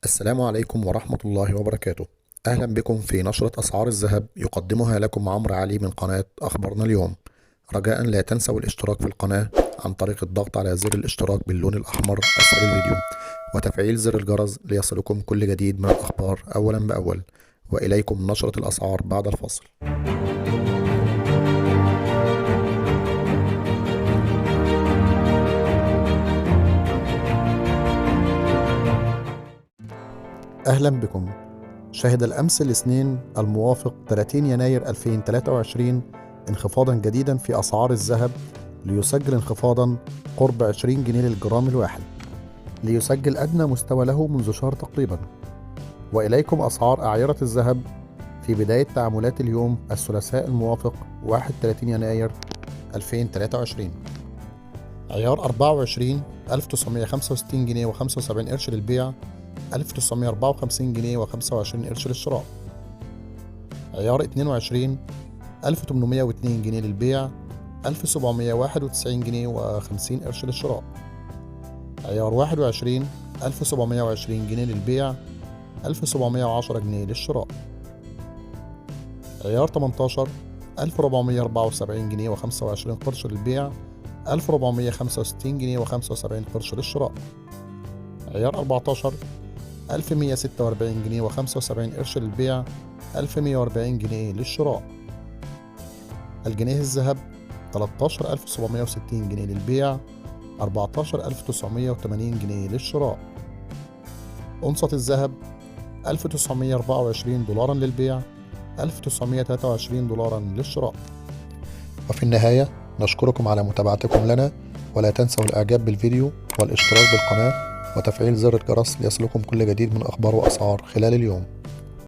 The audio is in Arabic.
السلام عليكم ورحمة الله وبركاته. أهلا بكم في نشرة أسعار الذهب يقدمها لكم عمرو علي من قناة أخبارنا اليوم. رجاء لا تنسوا الاشتراك في القناة عن طريق الضغط على زر الاشتراك باللون الأحمر أسفل الفيديو وتفعيل زر الجرس ليصلكم كل جديد من الأخبار أولا بأول. وإليكم نشرة الأسعار بعد الفصل. أهلا بكم. شهد الأمس الاثنين الموافق 30 يناير 2023 انخفاضا جديدا في أسعار الذهب، ليسجل انخفاضا قرب 20 جنيه للجرام الواحد، ليسجل أدنى مستوى له منذ شهر تقريبا. وإليكم أسعار أعيرة الذهب في بداية تعاملات اليوم الثلاثاء الموافق 31 يناير 2023. عيار 24 1965 جنيه و75 قرش للبيع، 1954 جنيه و25 قرش للشراء. عيار 22 1802 جنيه للبيع، 1791 جنيه و50 قرش للشراء. عيار 21 1720 جنيه للبيع، 1710 جنيه للشراء. عيار 18 1474 جنيه و25 قرش للبيع، 1465 جنيه و75 قرش للشراء. عيار 14 1146 جنيه و75 قرش للبيع، 1140 جنيه للشراء. الجنيه الذهب 13760 جنيه للبيع، 14980 جنيه للشراء. أونصة الذهب 1924 دولارا للبيع، 1923 دولارا للشراء. وفي النهاية نشكركم على متابعتكم لنا، ولا تنسوا الإعجاب بالفيديو والاشتراك بالقناة وتفعيل زر الجرس ليصلكم كل جديد من أخبار وأسعار خلال اليوم.